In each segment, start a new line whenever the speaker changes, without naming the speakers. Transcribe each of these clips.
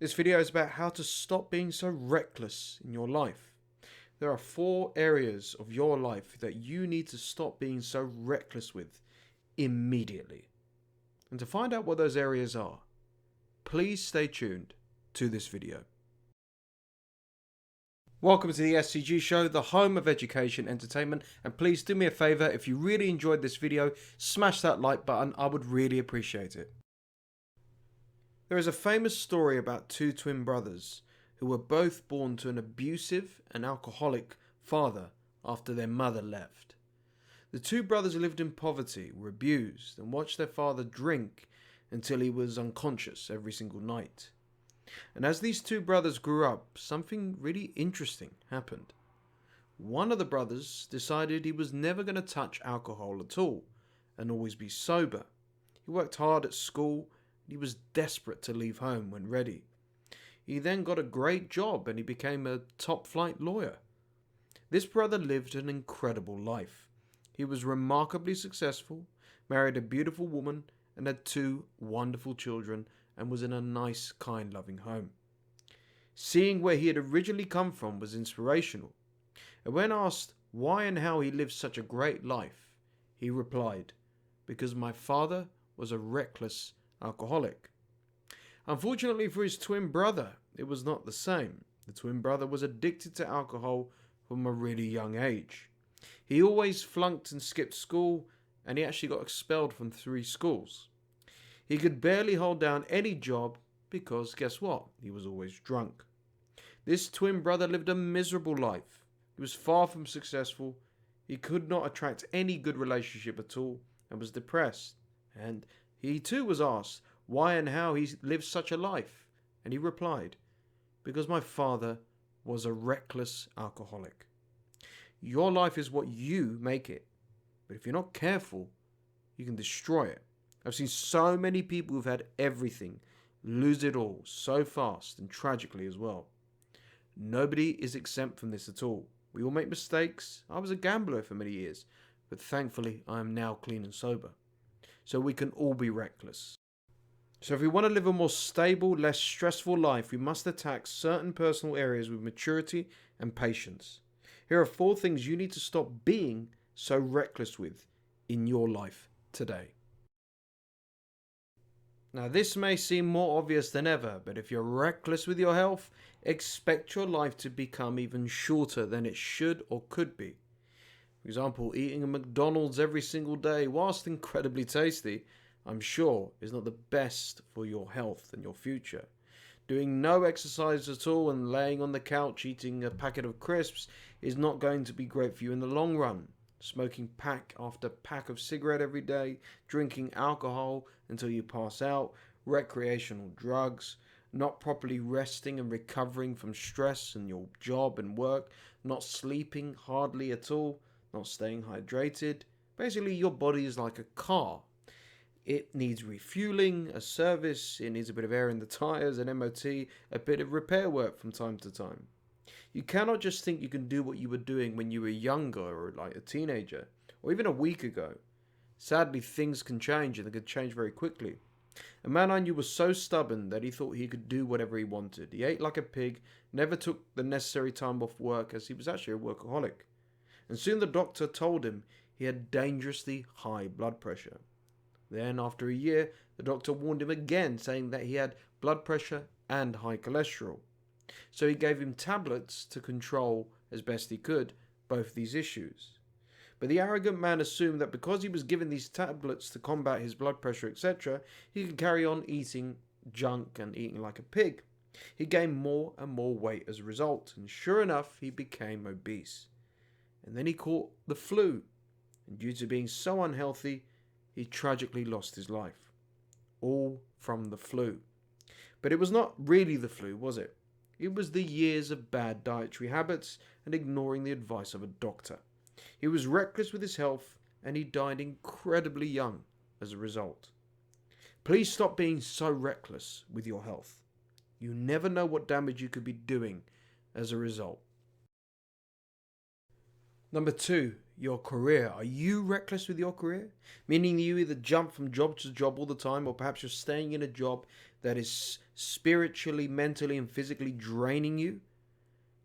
This video is about how to stop being so reckless in your life. There are 4 areas of your life that you need to stop being so reckless with immediately. And to find out what those areas are, please stay tuned to this video. Welcome to the SCG Show, the home of education entertainment, and please do me a favor, if you really enjoyed this video, smash that like button. I would really appreciate it. There is a famous story about 2 twin brothers who were both born to an abusive and alcoholic father after their mother left. The 2 brothers lived in poverty, were abused, and watched their father drink until he was unconscious every single night. And as these 2 brothers grew up, something really interesting happened. One of the brothers decided he was never going to touch alcohol at all and always be sober. He worked hard at school. He was desperate to leave home when ready. He then got a great job and he became a top-flight lawyer. This brother lived an incredible life. He was remarkably successful, married a beautiful woman, and had 2 wonderful children, and was in a nice, kind, loving home. Seeing where he had originally come from was inspirational. And when asked why and how he lived such a great life, he replied, "Because my father was a reckless alcoholic." Unfortunately for his twin brother, it was not the same. The twin brother was addicted to alcohol from a really young age. He always flunked and skipped school, and he actually got expelled from 3 schools. He could barely hold down any job because, guess what? He was always drunk. This twin brother lived a miserable life. He was far from successful. He could not attract any good relationship at all and was depressed. And he too was asked why and how he lived such a life. And he replied, "Because my father was a reckless alcoholic." Your life is what you make it. But if you're not careful, you can destroy it. I've seen so many people who've had everything lose it all so fast and tragically as well. Nobody is exempt from this at all. We all make mistakes. I was a gambler for many years, but thankfully I am now clean and sober. So we can all be reckless. So if we want to live a more stable, less stressful life, we must attack certain personal areas with maturity and patience. Here are 4 things you need to stop being so reckless with in your life today. Now, this may seem more obvious than ever, but if you're reckless with your health, expect your life to become even shorter than it should or could be. For example, eating a McDonald's every single day, whilst incredibly tasty, I'm sure is not the best for your health and your future. Doing no exercise at all and laying on the couch eating a packet of crisps is not going to be great for you in the long run. Smoking pack after pack of cigarette every day, drinking alcohol until you pass out, recreational drugs, not properly resting and recovering from stress in your job and work, not sleeping hardly at all, not staying hydrated. Basically, your body is like a car. It needs refueling, a service, it needs a bit of air in the tires, an MOT, a bit of repair work from time to time. You cannot just think you can do what you were doing when you were younger or like a teenager or even a week ago. Sadly, things can change and they can change very quickly. A man I knew was so stubborn that he thought he could do whatever he wanted. He ate like a pig, never took the necessary time off work as he was actually a workaholic. And soon the doctor told him he had dangerously high blood pressure. Then, after a year, the doctor warned him again, saying that he had blood pressure and high cholesterol. So he gave him tablets to control, as best he could, both these issues. But the arrogant man assumed that because he was given these tablets to combat his blood pressure, etc., he could carry on eating junk and eating like a pig. He gained more and more weight as a result, and sure enough, he became obese. And then he caught the flu, and due to being so unhealthy, he tragically lost his life. All from the flu. But it was not really the flu, was it? It was the years of bad dietary habits and ignoring the advice of a doctor. He was reckless with his health and he died incredibly young as a result. Please stop being so reckless with your health. You never know what damage you could be doing as a result. Number 2, your career. Are you reckless with your career? Meaning you either jump from job to job all the time, or perhaps you're staying in a job that is spiritually, mentally, and physically draining you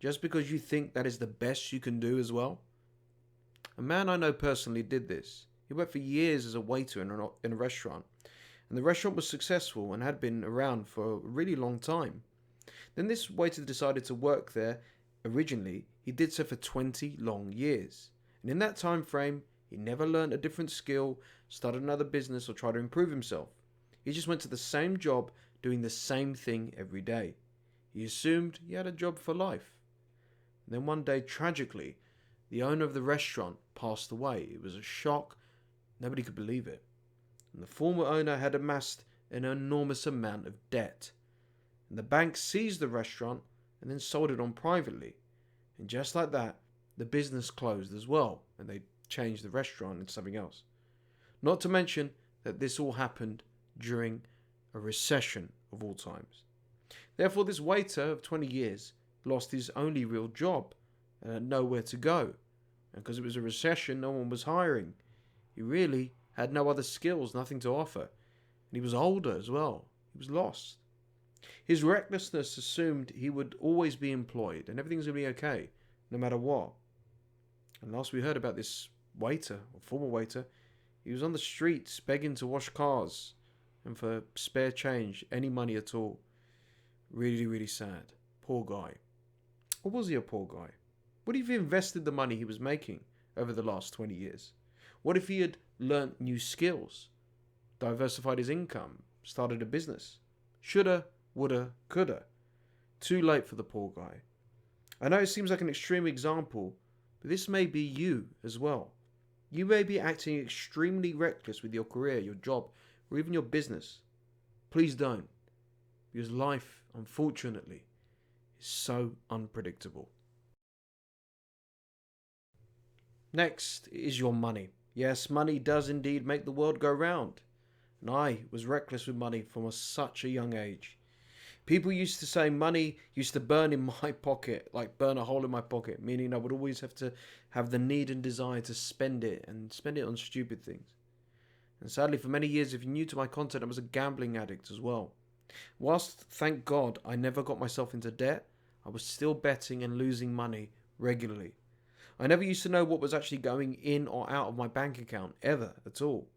just because you think that is the best you can do as well? A man I know personally did this. He worked for years as a waiter in a restaurant, and the restaurant was successful and had been around for a really long time. Then this waiter decided to work there. Originally, he did so for 20 long years. And in that time frame, he never learned a different skill, started another business, or tried to improve himself. He just went to the same job, doing the same thing every day. He assumed he had a job for life. And then one day, tragically, the owner of the restaurant passed away. It was a shock. Nobody could believe it. And the former owner had amassed an enormous amount of debt. And the bank seized the restaurant and then sold it on privately. And just like that, the business closed as well, and they changed the restaurant into something else. Not to mention that this all happened during a recession of all times. Therefore, this waiter of 20 years lost his only real job and had nowhere to go. And because it was a recession, no one was hiring. He really had no other skills, nothing to offer. And he was older as well. He was lost. His recklessness assumed he would always be employed and everything's going to be okay, no matter what. And last we heard about this waiter, or former waiter, he was on the streets begging to wash cars and for spare change, any money at all. Really, really sad. Poor guy. Or was he a poor guy? What if he invested the money he was making over the last 20 years? What if he had learnt new skills, diversified his income, started a business? Shoulda, woulda, coulda. Too late for the poor guy. I know it seems like an extreme example, but this may be you as well. You may be acting extremely reckless with your career, your job, or even your business. Please don't, because life, unfortunately, is so unpredictable. Next is your money. Yes, money does indeed make the world go round. And I was reckless with money from such a young age. People used to say money used to burn in my pocket, like burn a hole in my pocket, meaning I would always have to have the need and desire to spend it and spend it on stupid things. And sadly, for many years, if you're new to my content, I was a gambling addict as well. Whilst, thank God, I never got myself into debt, I was still betting and losing money regularly. I never used to know what was actually going in or out of my bank account, ever, at all.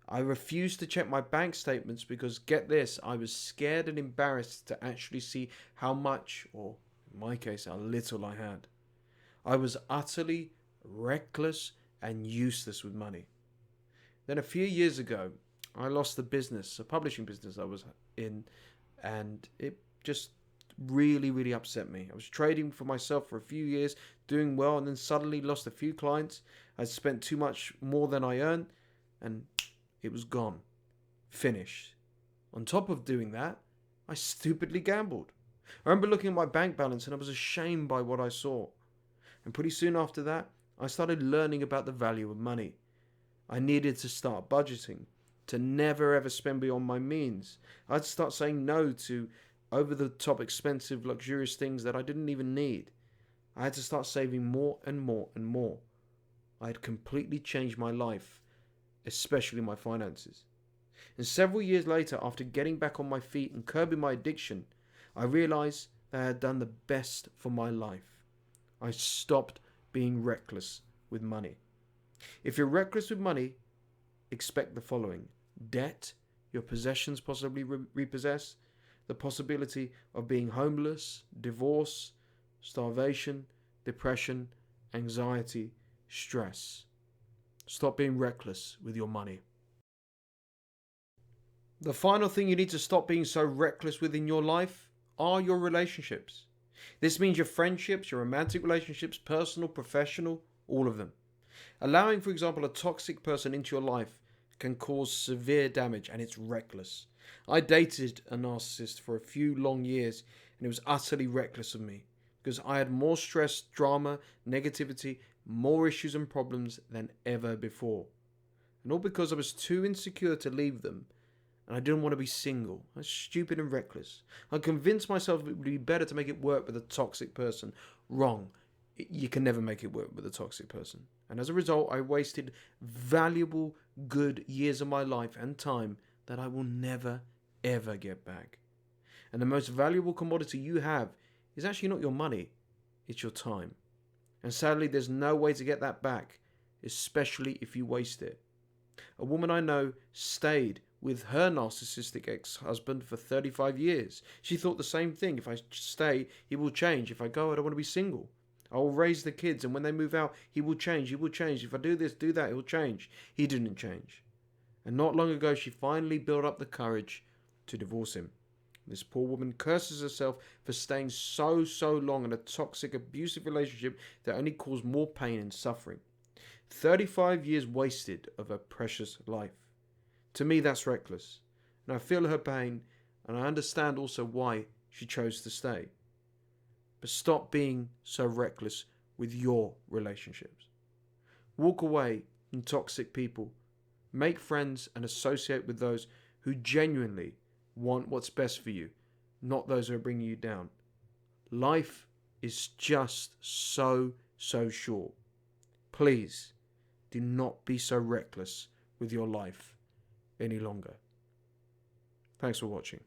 I refused to check my bank statements because, get this, I was scared and embarrassed to actually see how much, or in my case, how little I had. I was utterly reckless and useless with money. Then a few years ago, I lost the business, a publishing business I was in, and it just really, really upset me. I was trading for myself for a few years, doing well, and then suddenly lost a few clients. I spent too much more than I earned, and it was gone. Finished. On top of doing that, I stupidly gambled. I remember looking at my bank balance and I was ashamed by what I saw. And pretty soon after that, I started learning about the value of money. I needed to start budgeting, to never ever spend beyond my means. I had to start saying no to over-the-top expensive, luxurious things that I didn't even need. I had to start saving more and more and more. I had completely changed my life, especially my finances. And several years later, after getting back on my feet and curbing my addiction, I realized that I had done the best for my life. I stopped being reckless with money. If you're reckless with money, expect the following: debt, your possessions possibly repossessed, the possibility of being homeless, divorce, starvation, depression, anxiety, stress. Stop being reckless with your money. The final thing you need to stop being so reckless with in your life are your relationships. This means your friendships, your romantic relationships, personal, professional, all of them. Allowing, for example, a toxic person into your life can cause severe damage, and it's reckless. I dated a narcissist for a few long years, and it was utterly reckless of me because I had more stress, drama, negativity, more issues and problems than ever before. And all because I was too insecure to leave them, and I didn't want to be single. I was stupid and reckless. I convinced myself it would be better to make it work with a toxic person. Wrong. You can never make it work with a toxic person. And as a result, I wasted valuable, good years of my life and time that I will never, ever get back. And the most valuable commodity you have is actually not your money, it's your time. And sadly, there's no way to get that back, especially if you waste it. A woman I know stayed with her narcissistic ex-husband for 35 years. She thought the same thing. If I stay, he will change. If I go, I don't want to be single. I will raise the kids, and when they move out, he will change. He will change. If I do this, do that, he'll change. He didn't change. And not long ago, she finally built up the courage to divorce him. This poor woman curses herself for staying so long in a toxic, abusive relationship that only caused more pain and suffering. 35 years wasted of her precious life. To me, that's reckless. And I feel her pain, and I understand also why she chose to stay. But stop being so reckless with your relationships. Walk away from toxic people. Make friends and associate with those who genuinely want what's best for you, not those who are bringing you down. Life is just so short. Please do not be so reckless with your life any longer. Thanks for watching.